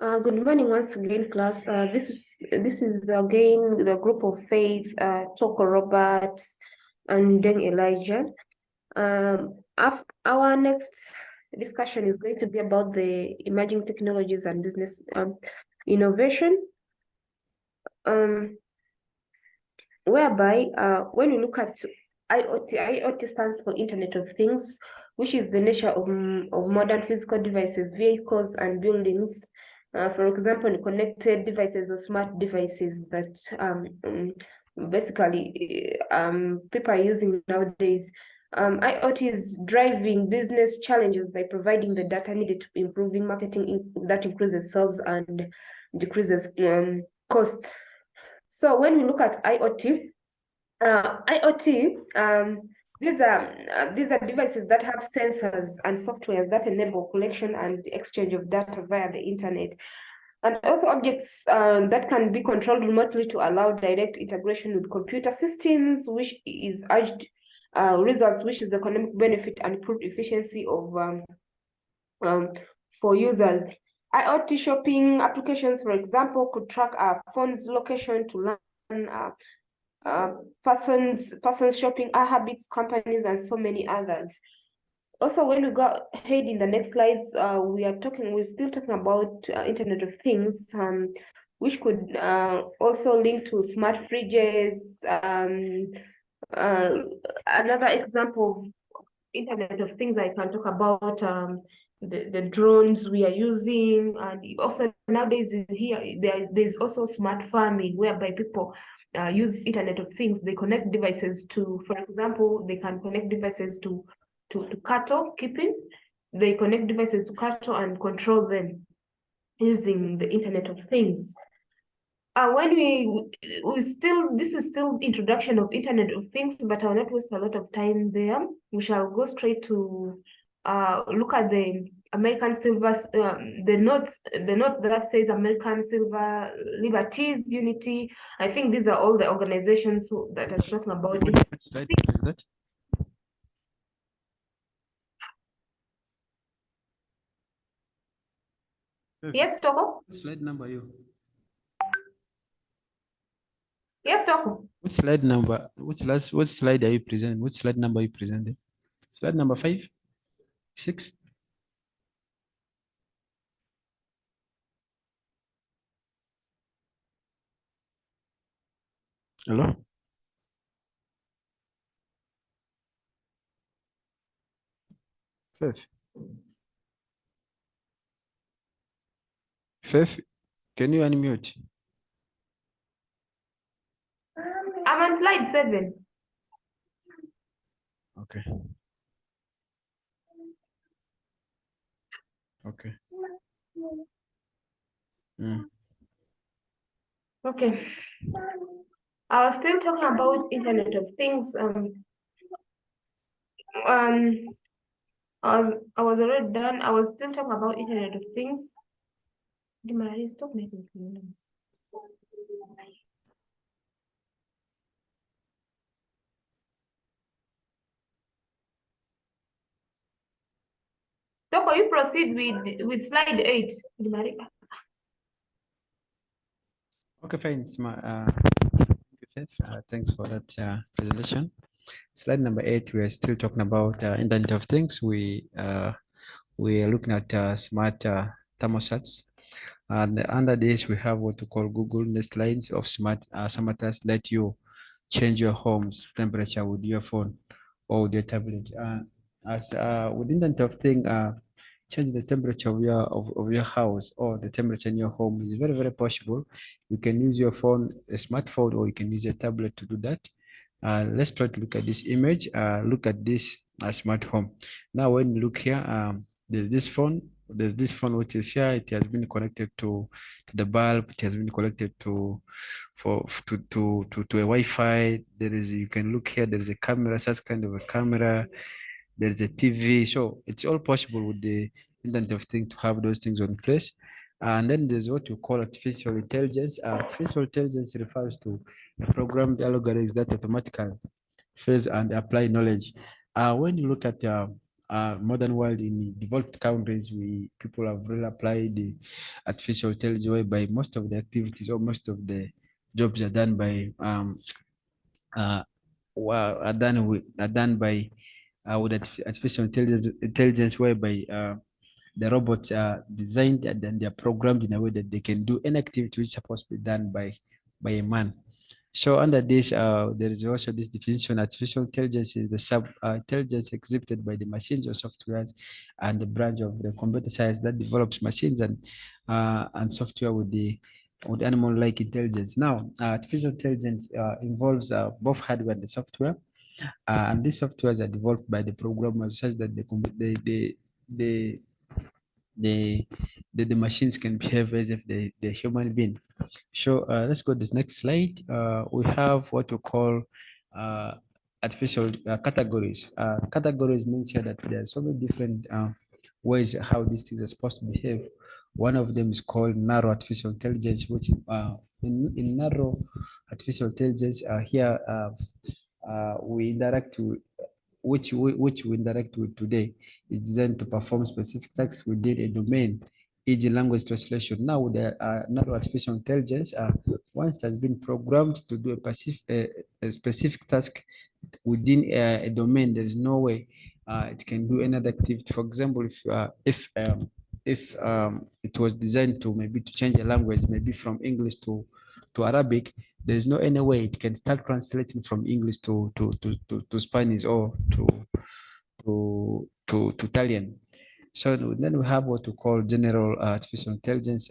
Good morning once again, class. This is again the group of Faith, Toko Robert, and then Elijah. Our next discussion is going to be about the emerging technologies and business innovation. Whereby when we look at IoT stands for Internet of Things, which is the nature of modern physical devices, vehicles, and buildings. For example, connected devices or smart devices that basically people are using nowadays. IoT is driving business challenges by providing the data needed to improving marketing that increases sales and decreases costs. So when we look at IoT, these are devices that have sensors and softwares that enable collection and exchange of data via the internet, and also objects that can be controlled remotely to allow direct integration with computer systems, which is urged results, which is economic benefit and improved efficiency of for users. IoT shopping applications, for example, could track our phone's location to learn persons shopping habits, companies, and so many others. Also, when we go ahead in the next slides, we're still talking about Internet of Things, which could also link to smart fridges. Another example of Internet of Things I can talk about the drones we are using, and also nowadays you hear there's also smart farming, whereby people use Internet of Things. They connect devices to, for example, they can connect devices to cattle keeping. They connect devices to cattle and control them using the Internet of Things. When this is still introduction of Internet of Things, but I will not waste a lot of time there. We shall go straight to look at the American Silver, the note that says American Silver Liberties Unity. I think these are all the organizations that are talking about it. What slide is that? Yes, Toko? Slide number you. Yes, Toko. What slide number? What slide are you presenting? What slide number are you presenting? Slide number 5, 6. Hello? Fifth. Fifth, can you unmute? I'm on slide 7. Okay. Okay. Okay. I was still talking about Internet of Things. I was already done. I was still talking about Internet of Things. Dimari, stop making comments. Toko, you proceed with slide 8. Dimari. Okay, fine. Thanks for that presentation. Slide number 8, we are still talking about Internet of Things. We are looking at smart thermostats. And under this, we have what we call Google Nest lines of smart thermostats let you change your home's temperature with your phone or with your tablet. As with Internet of Things, change the temperature of your house or the temperature in your home is very, very possible. You can use your phone, a smartphone, or you can use a tablet to do that. Let's try to look at this image. Look at this smart home. Now, when you look here, there's this phone. There's this phone which is here. It has been connected to the bulb. It has been connected to a Wi-Fi. There is, you can look here. There is a camera, such kind of a camera. There's a TV. So it's all possible with the Internet of Things to have those things on place. And then there's what you call artificial intelligence. Artificial intelligence refers to programmed algorithms that automatically phase and apply knowledge. When you look at modern world, in developed countries, people have really applied the artificial intelligence, whereby most of the activities or most of the jobs are done by uh, are done by with artificial intelligence, whereby the robots are designed and then they are programmed in a way that they can do any activity which is supposed to be done by a man. So under this, there is also this definition: artificial intelligence is the sub intelligence exhibited by the machines or softwares and the branch of the computer science that develops machines and software with animal-like intelligence. Now, artificial intelligence involves both hardware and the software, and these softwares are developed by the programmers such that they the the machines can behave as if the human being. So let's go to this next slide. We have what we call uh, artificial categories. Categories means here that there are so many different ways how these things are supposed to behave. One of them is called narrow artificial intelligence, which in narrow artificial intelligence, here we interact with which we interact with today is designed to perform specific tasks within a domain, e.g. language translation. Now, the narrow artificial intelligence, once it has been programmed to do a specific task within a domain, there's no way it can do another activity. For example, if it was designed to maybe to change a language, maybe from English to Arabic, there is no any way it can start translating from English to Spanish or to Italian. So then we have what we call general artificial intelligence,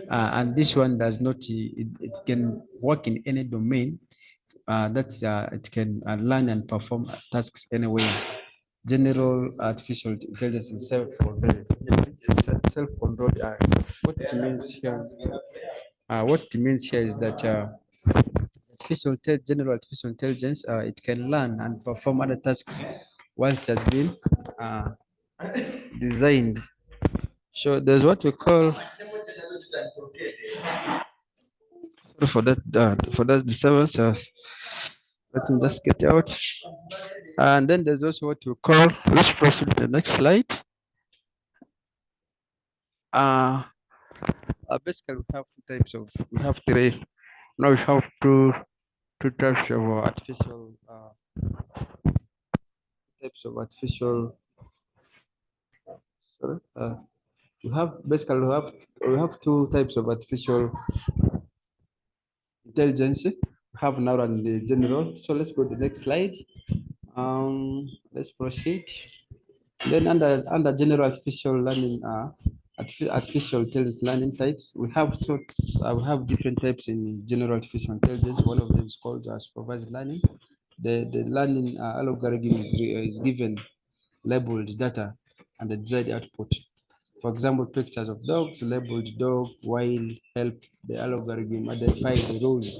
and this one does not. It can work in any domain. It can learn and perform tasks anywhere. General artificial intelligence is self-controlled. Self-controlled. What it means here. What it means here is that general artificial intelligence, it can learn and perform other tasks once it has been uh, designed. So there's what we call, sorry for that disturbance. Let me just get out. And then there's also what we call, let's proceed to the next slide. Uh, Basically, we have we have three. Now we have two types of artificial. Sorry. We have two types of artificial intelligence. We have now and the general. So let's go to the next slide. Let's proceed. Then under general artificial learning, artificial intelligence learning types, we have different types in general artificial intelligence. One of them is called supervised learning. The learning algorithm is given labeled data and the desired output. For example, pictures of dogs labeled dog while help the algorithm identify the rules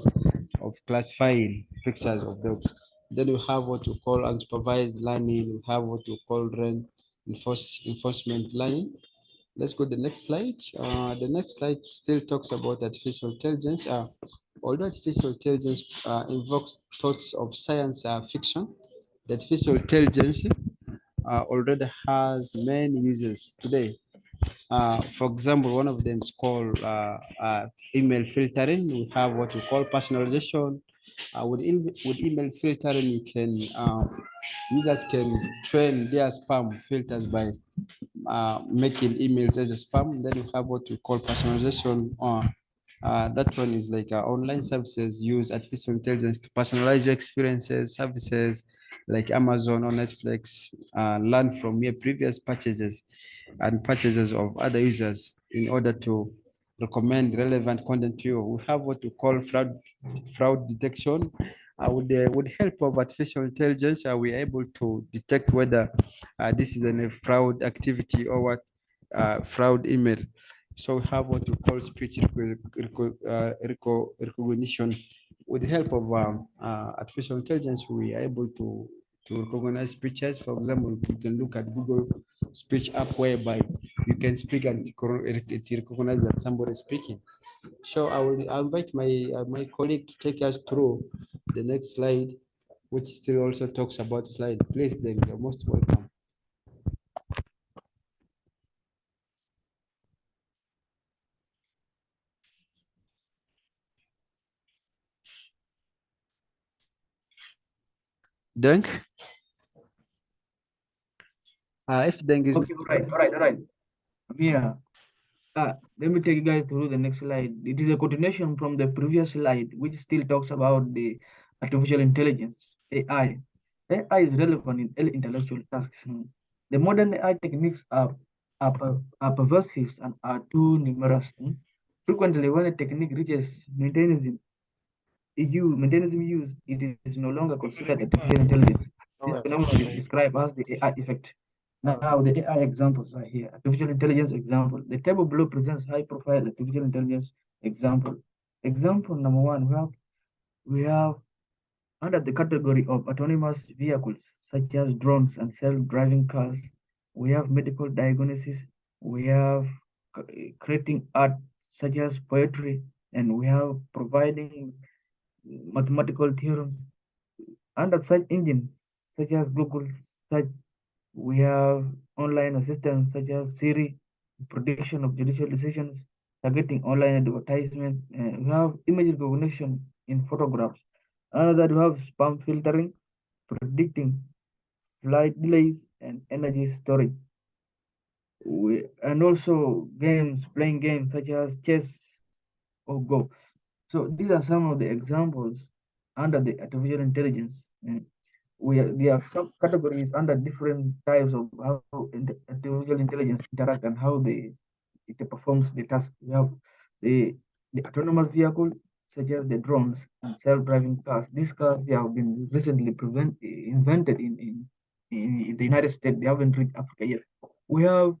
of classifying pictures of dogs. Then we have what we call unsupervised learning. We have what we call enforcement learning. Let's go to the next slide. The next slide still talks about artificial intelligence. Although artificial intelligence invokes thoughts of science fiction, the artificial intelligence already has many users today. For example, one of them is called email filtering. We have what we call personalization. With email filtering, users can train their spam filters by making emails as a spam. Then you have what we call personalization. That one is like online services use artificial intelligence to personalize your experiences. Services like Amazon or Netflix learn from your previous purchases and purchases of other users in order to recommend relevant content to you. We have what we call fraud detection. With help of artificial intelligence, we are able to detect whether this is a fraud activity or what fraud email. So we have what we call speech recognition. With the help of artificial intelligence, we are able to recognize speeches. For example, you can look at Google speech app whereby you can speak and it recognize that somebody is speaking. So I'll invite my colleague to take us through the next slide, which still also talks about slide. Please, then you're most welcome. Deng? If Deng is Okay, all right. Yeah. Let me take you guys through the next slide. It is a continuation from the previous slide, which still talks about the artificial intelligence, AI. AI is relevant in early intellectual tasks. The modern AI techniques are pervasive and are too numerous. Frequently, when a technique reaches maintenance use, it is no longer considered artificial intelligence. This phenomenon is described as the AI effect. Now, the AI examples are here. Artificial intelligence example. The table below presents high-profile artificial intelligence example. Example number one, we have under the category of autonomous vehicles, such as drones and self-driving cars, we have medical diagnosis, we have creating art, such as poetry, and we have providing mathematical theorems. Under search engines, such as Google search, we have online assistants such as Siri, prediction of judicial decisions, targeting online advertisement. We have image recognition in photographs. Another, we have spam filtering, predicting flight delays, and energy storage. And also playing games such as chess or Go. So these are some of the examples under the artificial intelligence. There are subcategories under different types of how artificial intelligence interact and how it performs the task. We have the autonomous vehicle, such as the drones and self-driving cars. These cars, they have been recently invented in the United States. They haven't reached Africa yet. We have,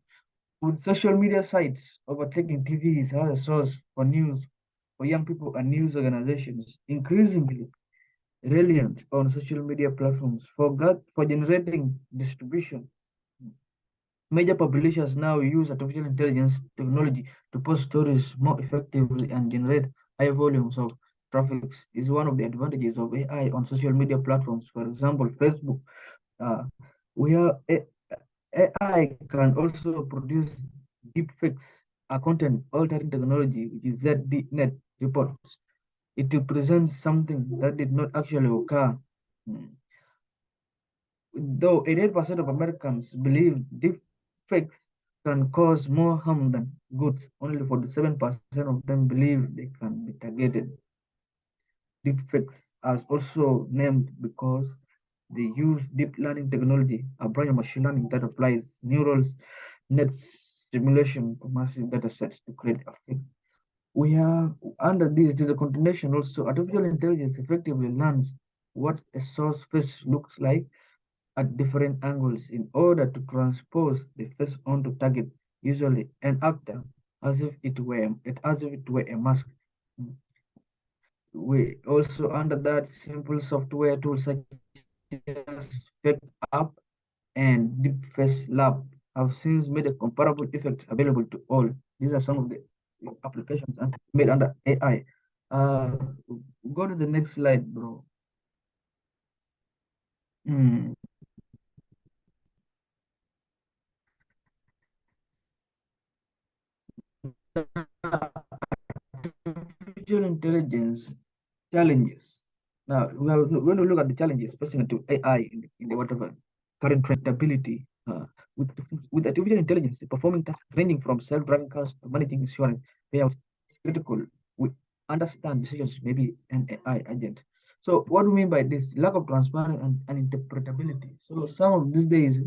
with social media sites overtaking TVs as a source for news for young people and news organizations, increasingly reliant on social media platforms for generating distribution. Major publishers now use artificial intelligence technology to post stories more effectively and generate high volumes of traffic. Is one of the advantages of AI on social media platforms. For example, Facebook. Uh, we are AI can also produce deepfakes, a content altering technology, which is ZDNet reports. It represents something that did not actually occur. Mm. Though 88% of Americans believe deepfakes can cause more harm than good, only 47% of them believe they can be targeted. Deepfakes are also named because they use deep learning technology, a branch of machine learning that applies neural net simulation to massive data sets to create a fake. We have under this, it is a continuation also. Artificial intelligence effectively learns what a source face looks like at different angles in order to transpose the face onto target, usually an actor, as if it were a mask. We also under that simple software tools such as Fake App and Deep Face Lab have since made a comparable effect available to all. These are some of the applications made under AI. Uh, Go to the next slide, bro. Hmm. Artificial intelligence challenges. Now, when we look at the challenges facing to AI in the whatever current trendability, with with artificial intelligence, performing tasks ranging from self-driving cars to managing insurance payouts is critical. We understand decisions may be an AI agent. So, what do we mean by this? Lack of transparency and interpretability. So, some of these days,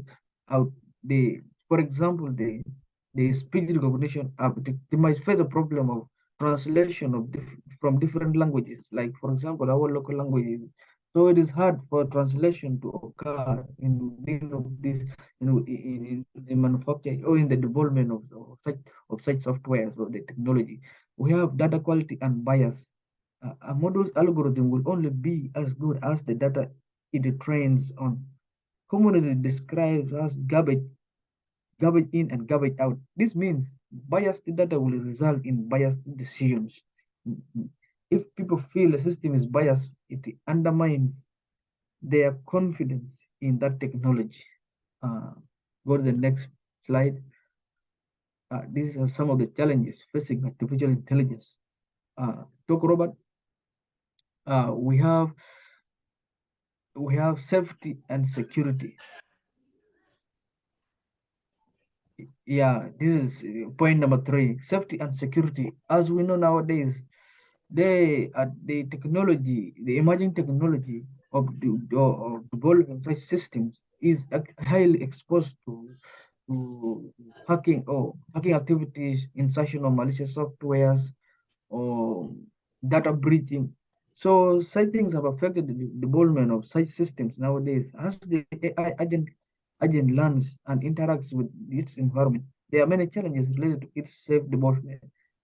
out the for example, the speech recognition app, they might face a problem of translation from different languages, like for example our local languages. So it is hard for translation to occur in within of this, in the manufacture or in the development of such softwares or the technology. We have data quality and bias. A model's algorithm will only be as good as the data it trains on. Commonly described as garbage in and garbage out. This means biased data will result in biased decisions. If people feel the system is biased, it undermines their confidence in that technology. Uh, Go to the next slide. These are some of the challenges facing artificial intelligence. Talk Robert, we have we have safety and security. Yeah, this is point number 3, safety and security. As we know nowadays, the technology, the emerging technology of developing such systems is highly exposed to hacking or hacking activities, insertion of malicious softwares, or data breaching. So such things have affected the development of such systems nowadays. As the AI agent learns and interacts with its environment, there are many challenges related to its safe development.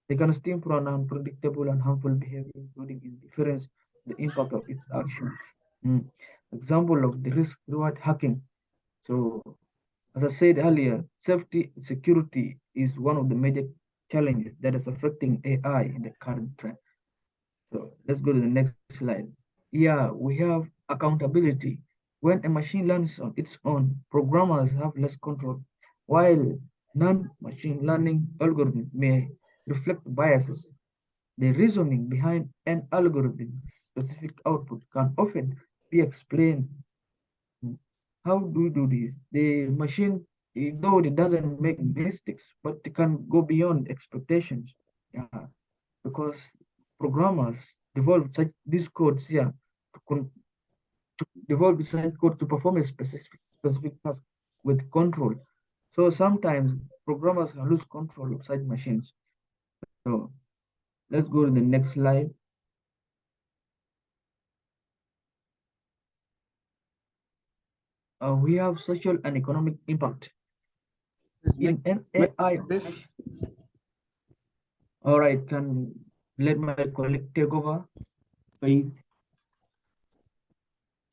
They can stem from unpredictable and harmful behavior, including interference, the impact of its action. Example of the risk reward hacking. So, as I said earlier, safety security is one of the major challenges that is affecting AI in the current trend. So let's go to the next slide. Yeah, we have accountability. When a machine learns on its own, programmers have less control, while non-machine learning algorithms may reflect biases. The reasoning behind an algorithm's specific output can often be explained. How do we do this? The machine, though it doesn't make mistakes, but it can go beyond expectations. Yeah, because programmers develop such these codes here to develop such code to perform a specific task with control. So sometimes programmers can lose control of such machines. So let's go to the next slide. We have social and economic impact in an AI. All right, can let my colleague take over, Faith.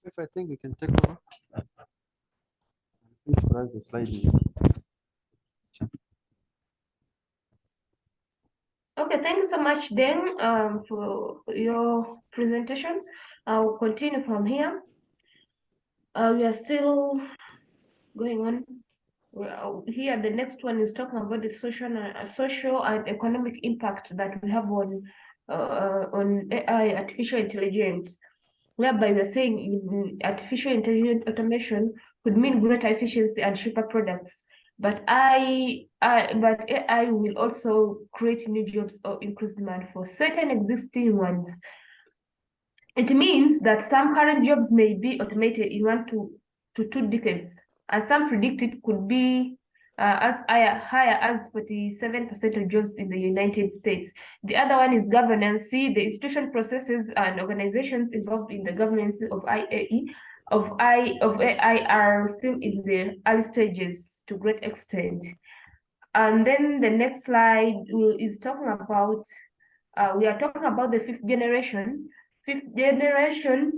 If I think you can take over, please press the slide. Okay, thank you so much, Dan, for your presentation. I'll continue from here. We are still going on. Well, here, the next one is talking about the social and economic impact that we have on AI, artificial intelligence, whereby we're saying artificial intelligence automation could mean greater efficiency and cheaper products. But AI will also create new jobs or increase demand for certain existing ones. It means that some current jobs may be automated in 1 to 2 decades, and some predicted could be as higher as 47% of jobs in the United States. The other one is governance. See, the institution processes and organizations involved in the governance of AI are still in the early stages to great extent. And then the next slide is talking about, we are talking about the 5th generation. 5th generation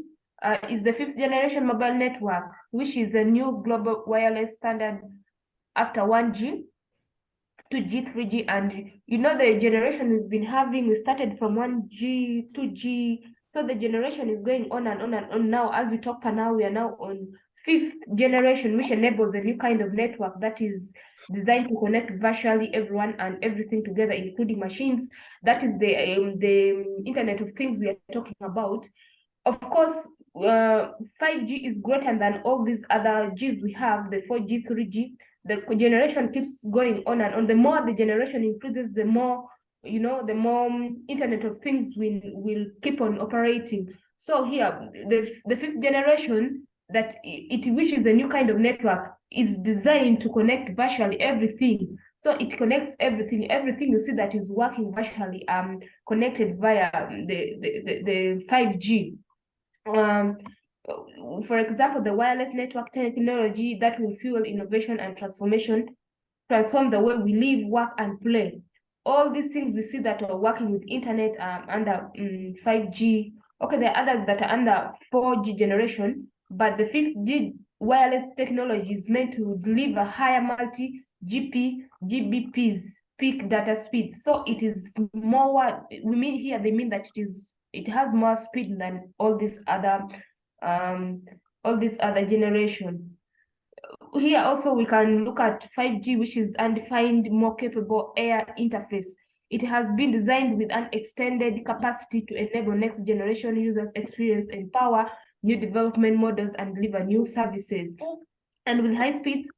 is the 5th generation mobile network, which is a new global wireless standard after 1G, 2G, 3G, and you know the generation we've been having, we started from 1G, 2G, so the generation is going on and on and on. Now, as we talk now, we are now on 5th generation, which enables a new kind of network that is designed to connect virtually everyone and everything together, including machines. That is the Internet of Things we are talking about. Of course, 5G is greater than all these other Gs we have, the 4G, 3G. The generation keeps going on and on. The more the generation increases, the more, the more Internet of Things will keep on operating. So here, the 5th generation, that which is the new kind of network, is designed to connect virtually everything. So it connects everything. Everything you see that is working virtually connected via the 5G. For example, the wireless network technology that will fuel innovation and transform the way we live, work, and play. All these things we see that are working with internet under 5G. Okay, there are others that are under 4G generation, but the 5G wireless technology is meant to deliver higher GBPs, peak data speeds. So it is more, we mean here, they mean that it has more speed than all this other generation. Here also we can look at 5G, which is undefined, more capable air interface. It has been designed with an extended capacity to enable next generation users experience and power new development models and deliver new services. And with high speeds,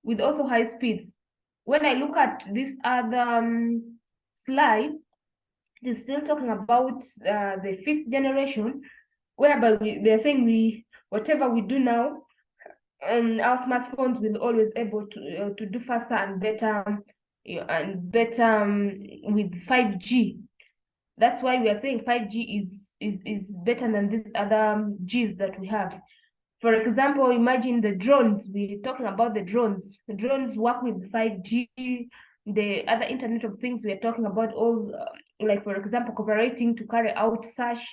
with also high speeds, when I look at this other slide, it is still talking about the 5th generation, whereby they're saying whatever we do now, our smartphones will always able to do faster and better with 5G. That's why we are saying 5G is better than these other Gs that we have. For example, imagine the drones. We're talking about the drones. The drones work with 5G. The other Internet of Things we are talking about also, like for example, cooperating to carry out search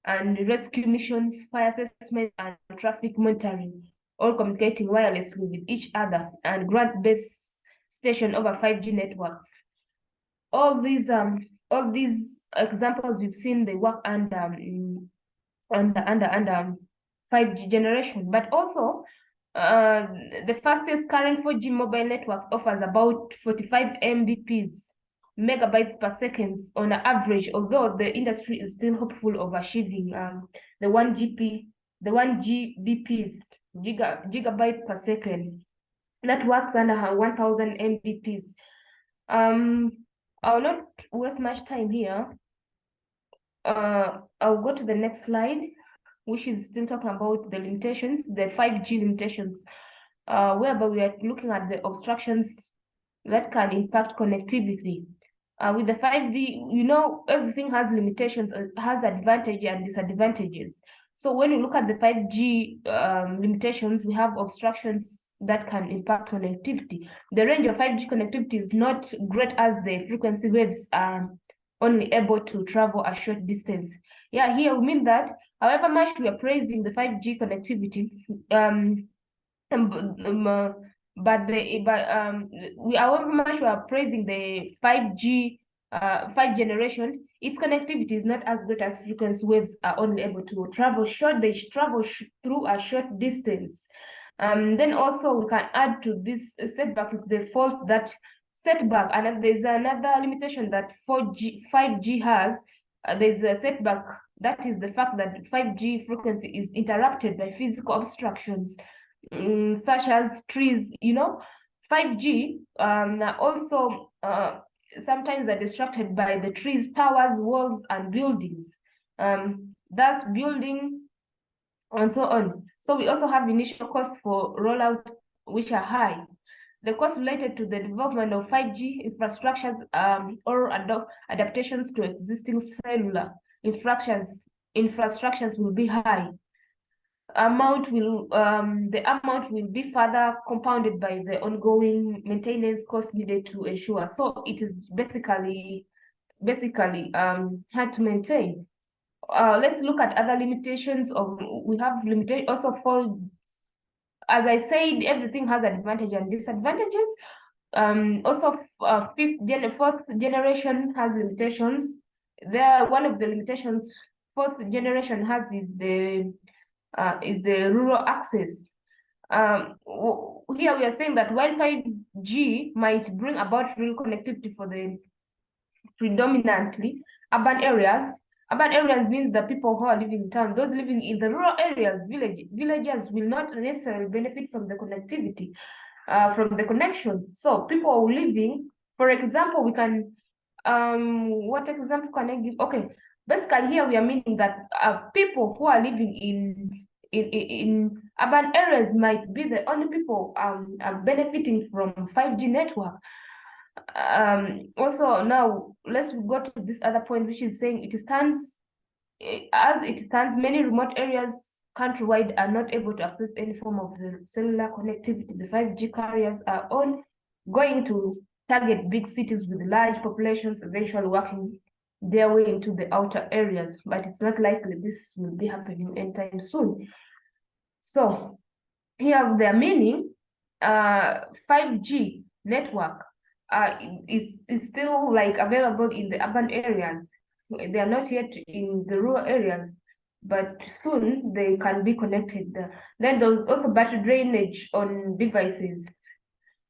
and rescue missions, fire assessment, and traffic monitoring, all communicating wirelessly with each other, and ground-based station over 5G networks. All these examples we've seen, they work under 5G generation. But also, the fastest current 4G mobile networks offers about 45 Mbps, megabytes per second on average, although the industry is still hopeful of achieving the 1 Gbps, gigabyte per second. That works under 1000 Mbps. I'll not waste much time here. I'll go to the next slide, which is still talking about the limitations, the 5G limitations, whereby we are looking at the obstructions that can impact connectivity. With the 5G, you know, everything has limitations, has advantages and disadvantages. So when you look at the 5G limitations, we have obstructions that can impact connectivity. The range of 5G connectivity is not great, as the frequency waves are only able to travel a short distance. Yeah, here we mean that however much we are praising the 5G connectivity, however much we are praising the 5G 5 generation, its connectivity is not as good as frequency waves are only able to travel short. They travel through a short distance. Then also we can add to this setback is the fault that setback, and there's another limitation that 5G has. There's a setback, that is the fact that 5G frequency is interrupted by physical obstructions, such as trees. You know, 5G also sometimes are distracted by the trees, towers, walls, and buildings, thus building and so on. So we also have initial costs for rollout, which are high. The costs related to the development of 5G infrastructures or adaptations to existing cellular infrastructures will be high. The amount will be further compounded by the ongoing maintenance costs needed to ensure. So it is basically hard to maintain. Let's look at other limitations we have limitation also for, as I said, everything has advantages and disadvantages. Also, 4th generation has limitations. One of the limitations 4th generation has is the rural access. Here we are saying that while 5G might bring about real connectivity for the predominantly urban areas means the people who are living in town. Those living in the rural areas, villagers will not necessarily benefit from the connectivity, from the connection. So people who are living, for example, we can, what example can I give? Okay, basically here we are meaning that people who are living in urban areas might be the only people benefiting from 5G network. Also, now let's go to this other point, which is saying as it stands, many remote areas countrywide are not able to access any form of the cellular connectivity. The 5G carriers are going to target big cities with large populations, eventually working their way into the outer areas, but it's not likely this will be happening anytime soon. So here their meaning, 5G network is still like available in the urban areas. They are not yet in the rural areas, but soon they can be connected. Then there's also battery drainage on devices.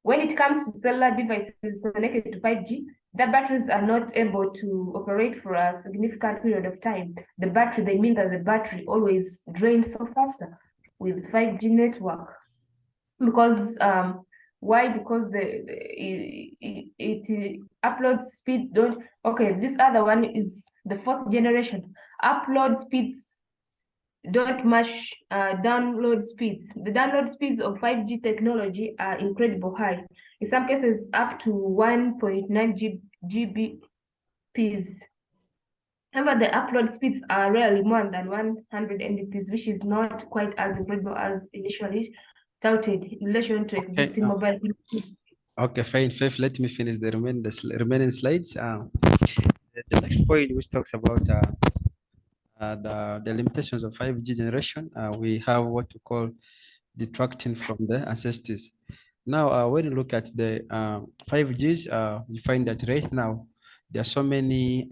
When it comes to cellular devices connected to 5G, the batteries are not able to operate for a significant period of time. They mean that the battery always drains so faster with 5G network. Because why? Because it upload speeds don't. Okay, this other one is the 4th generation. Upload speeds don't match download speeds. The download speeds of 5G technology are incredible high. In some cases, up to 1.9 Gbps. However, the upload speeds are rarely more than 100 Mbps, which is not quite as incredible as initially touted in relation to existing mobile. Okay, fine, Faith. Let me finish the remaining slides. The next point, which talks about the limitations of 5G generation, we have what we call detracting from the ancestors. Now, when you look at the 5Gs, you find that right now there are so many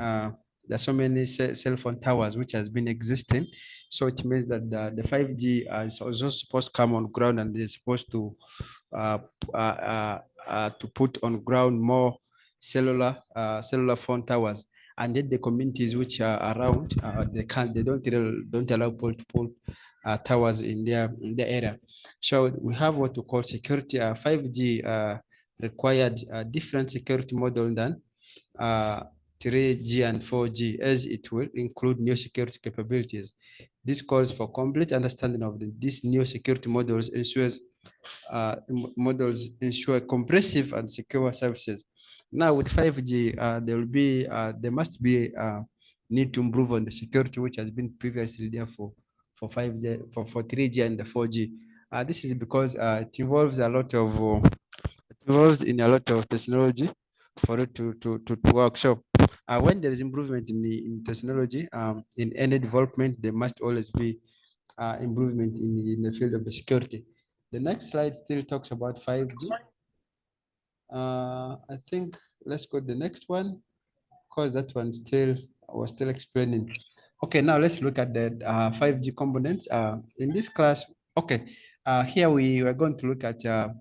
cell phone towers which has been existing. So it means that the 5G is also supposed to come on ground, and they're supposed uh, to put on ground more cellular phone towers. And then the communities which are around, they don't allow multiple towers in their area. So we have what we call security. 5G required a different security model than 3G and 4G, as it will include new security capabilities. This calls for complete understanding of these new security models ensure comprehensive and secure services. Now with 5G, there must be need to improve on the security which has been previously there for 5G, for 3G and the 4G. This is because it involves in a lot of technology for it to work. So when there is improvement in technology, in any development, there must always be improvement in the field of the security. The next slide still talks about 5G. I think let's go to the next one, because that one was still explaining. Okay, now let's look at the 5G components. In this class, okay, here we are going to look at the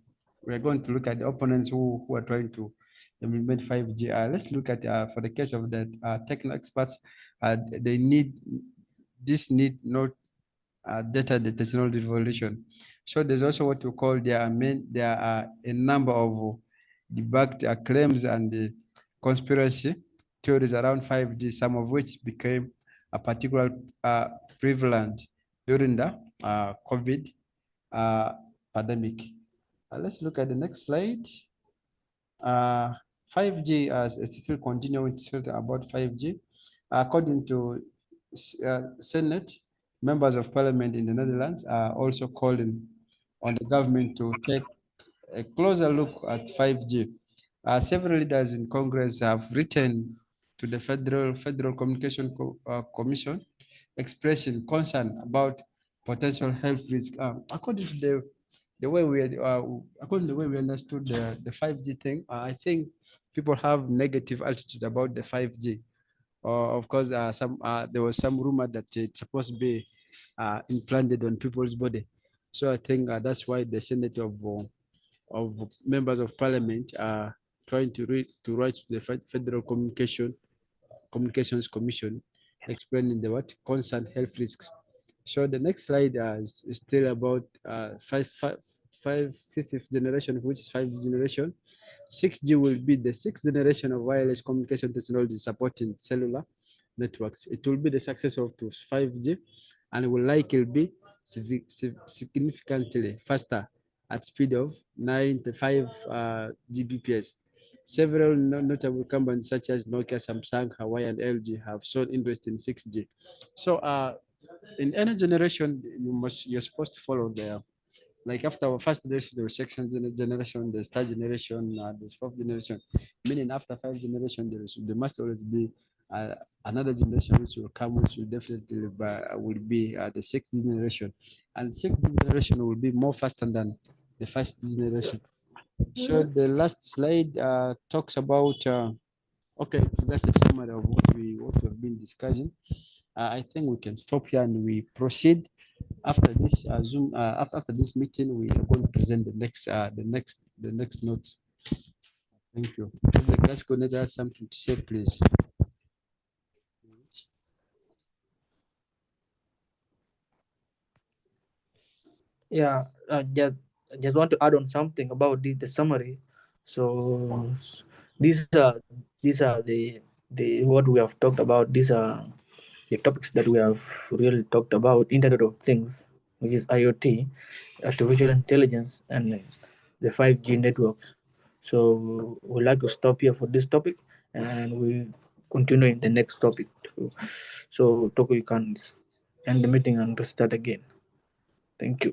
opponents who are trying to implement 5G. Let's look at for the case of the technical experts, they need not data the technology revolution. So there's also what we call there are a number of debunked claims and conspiracy theories around 5G, some of which became a particular prevalent during the COVID pandemic. Let's look at the next slide. 5G is still continuing still about 5G. According to Senate, members of parliament in the Netherlands are also calling on the government to take a closer look at 5G. Several leaders in Congress have written to the Federal Communication Commission expressing concern about potential health risk. According to the way we understood the 5G thing, I think people have negative attitude about the 5G. Of course, there was some rumor that it's supposed to be implanted on people's body. So I think that's why the Senate of members of Parliament are trying to write to the Federal Communications Commission, explaining the what concerned health risks. So the next slide is still about fifth generation, which is 5G generation. 6G will be the 6th generation of wireless communication technology supporting cellular networks. It will be the successor to 5G and will likely be significantly faster at speed of 95 Gbps. Several notable companies such as Nokia, Samsung, Huawei, and LG have shown interest in 6G. So in any generation, you're supposed to follow the like after our first generation, there was second generation, there's third generation, there's fourth generation. Meaning after 5 generation, there must always be another generation which will come, which will definitely will be the 6th generation, and 6th generation will be more faster than the 5th generation. So the last slide talks about okay, it's just a summary of what we have been discussing. I think we can stop here and we proceed. After this Zoom, after this meeting, we are going to present the next notes. Thank you. If the class coordinator has something to say, please. Yeah, just want to add on something about the summary. So these are the what we have talked about. These are the topics that we have really talked about: Internet of Things, which is IoT, artificial intelligence, and the 5G networks. So we'd like to stop here for this topic, and we continue in the next topic. So Toko, you can end the meeting and restart again. Thank you.